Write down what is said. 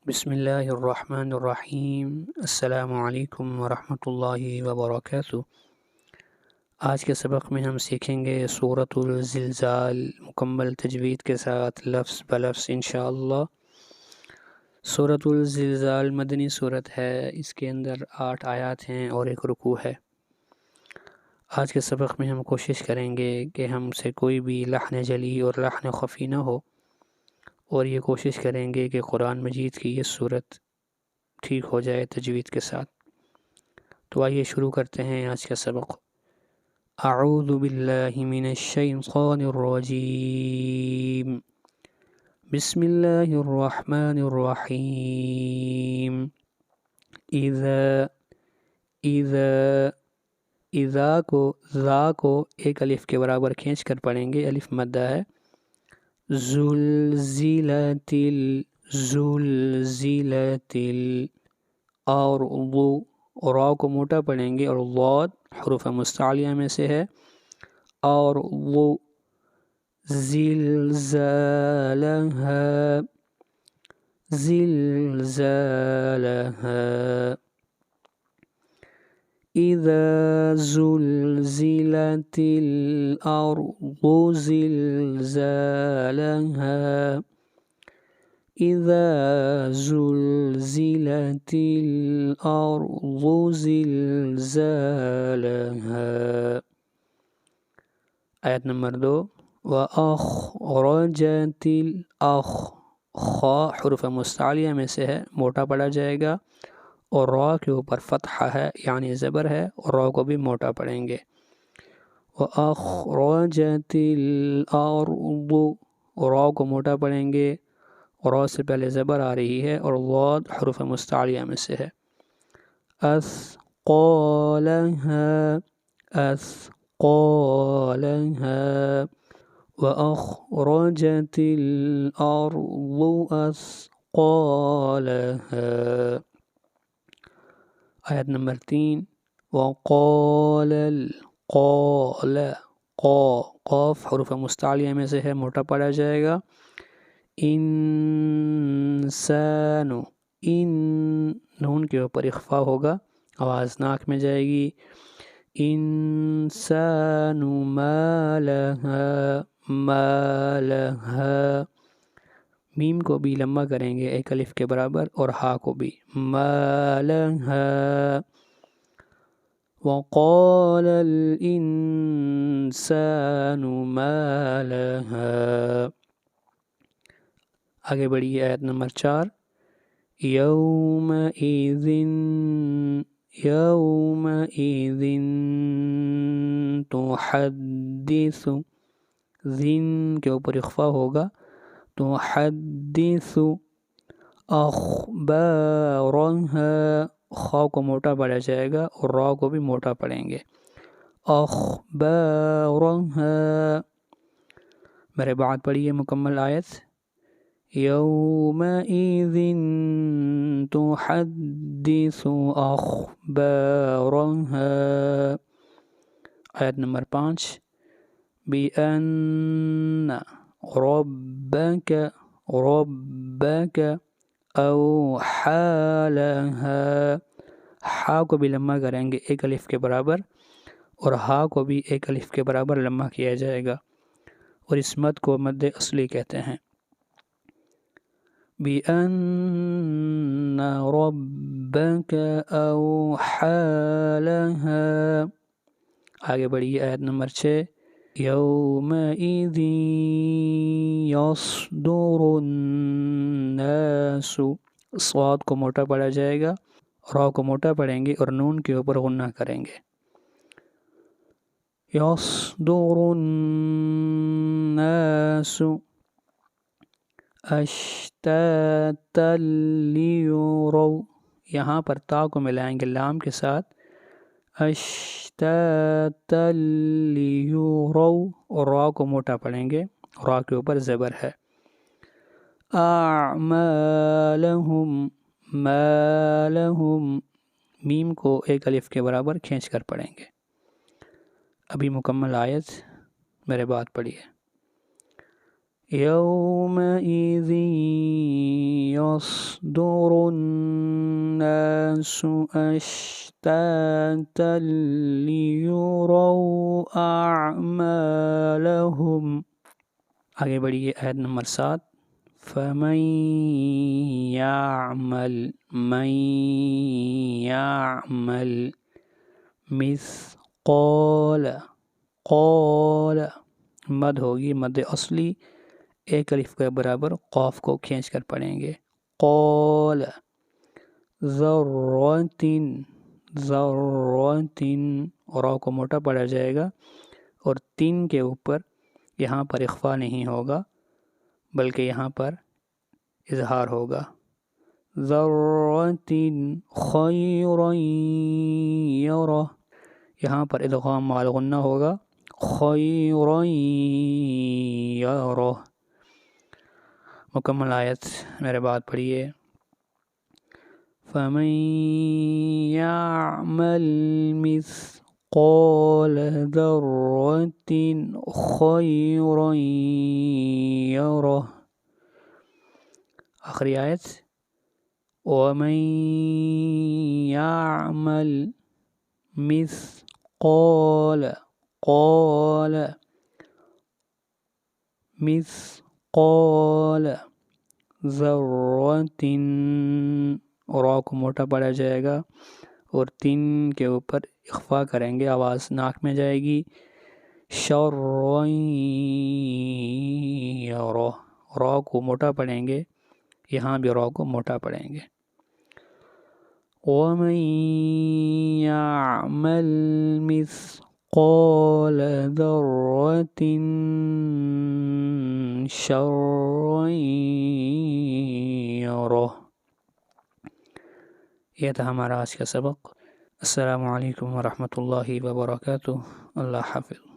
بسم اللہ الرحمن الرحیم۔ السلام علیکم ورحمۃ اللہ وبرکاتہ۔ آج کے سبق میں ہم سیکھیں گے سورۃ الزلزال مکمل تجوید کے ساتھ لفظ بلفظ انشاءاللہ۔ سورۃ الزلزال مدنی صورت ہے، اس کے اندر 8 آیات ہیں اور ایک رکوع ہے۔ آج کے سبق میں ہم کوشش کریں گے کہ ہم سے کوئی بھی لحن جلی اور لحن خفی نہ ہو، اور یہ کوشش کریں گے کہ قرآن مجید کی یہ صورت ٹھیک ہو جائے تجوید کے ساتھ۔ تو آئیے شروع کرتے ہیں آج کا سبق۔ اعوذ باللہ من الشیطان الرجیم، بسم اللہ الرحمن الرحیم۔ اذا کو ذا کو ایک الف کے برابر کھینچ کر پڑھیں گے، الف مدہ ہے۔ زلزلتل اور را کو موٹا پڑھیں گے، اور ضاد حروف مستعلیہ میں سے ہے، اور زلزالها اذا زلزلت الارض زلزالها اذا زلزلت الارض زلزالها۔ آیت نمبر 2، وَأَخْرَجَتِ خا حروف مستعلیہ میں سے ہے، موٹا پڑھا جائے گا، اور را کے اوپر فتحہ ہے یعنی زبر ہے، اور را کو بھی موٹا پڑھیں گے۔ وَأَخْرَجَتِ الْأَرْضُ، را کو موٹا پڑھیں گے، را سے پہلے زبر آ رہی ہے، اور ضاد حروف مستعلیہ میں سے ہے۔ أثقالها وأخرجت الأرض أثقالها۔ آیت نمبر 3، وقال قاف حروف مستعلیہ میں سے ہے، موٹا پڑھا جائے گا۔ انسان، نون کے اوپر اخفا ہوگا، آواز ناک میں جائے گی۔ انسان ما لها، میم کو بھی لمبا کریں گے ایک الف کے برابر، اور ہا کو بھی، ما لها۔ وقال الانسان ما لها۔ آگے بڑھیے، آیت نمبر 4، یومئذ تحدث، ذن کے اوپر اخفا ہوگا، تحدث اخبارها، خا کو موٹا پڑھا جائے گا، اور را کو بھی موٹا پڑھیں گے، اخبارها۔ میرے بعد پڑھیے مکمل آیت، یومئذ تحدث اخبارها۔ آیت نمبر 5، بأن ربك اوحى لها، ہا کو بھی لمبا کریں گے ایک الف کے برابر، اور ہا کو بھی ایک الف کے برابر لمبا کیا جائے گا، اور اس مد کو مد اصلی کہتے ہیں۔ بأن ربك اوحى لها۔ آگے بڑھیے، آیت نمبر 6، یومئذ یصدر الناس، صاد کو موٹا پڑھا جائے گا، را کو موٹا پڑھیں گے، اور نون کے اوپر غنہ کریں گے۔ یصدر الناس اشتاتا لیروا، یہاں پر تا کو ملائیں گے لام کے ساتھ، اشتاتا لیروا، اور را کو موٹا پڑھیں گے، را کے اوپر زبر ہے۔ اعمالہم، ما لہم، میم کو ایک الف کے برابر کھینچ کر پڑھیں گے۔ ابھی مکمل آیت میرے بعد پڑھیے۔ يومئذ يصدر الناس أشتاتا ليروا أعمالهم. آگے بڑھیے آیت نمبر 7. فمن يعمل مثقال قال مد ہوگی مد اصلی ایک الف کے برابر قاف کو کھینچ کر پڑھیں گے. قال ذرۃ را کو موٹا پڑھا جائے گا اور تین کے اوپر یہاں پر اخفا نہیں ہوگا بلکہ یہاں پر اظہار ہوگا. ذرۃ خیرا یرہ یہاں پر ادغام مع الغنہ ہوگا. خیرا یرہ. مکمل آیت میرے بعد پڑھیے. فمن يعمل مثقال ذرة خيرا يره. آخری آیت. ومن يعمل مثقال ذرة را کو موٹا پڑھا جائے گا اور تین کے اوپر اخفا کریں گے، آواز ناک میں جائے گی. شرًا یرہ را کو موٹا پڑھیں گے، یہاں بھی را کو موٹا پڑھیں گے. ومن يعمل مثقال ذرة شرًا یرہ. یہ تھا ہمارا آج کا سبق. السلام علیکم ورحمۃ اللہ وبرکاتہ. اللہ حافظ.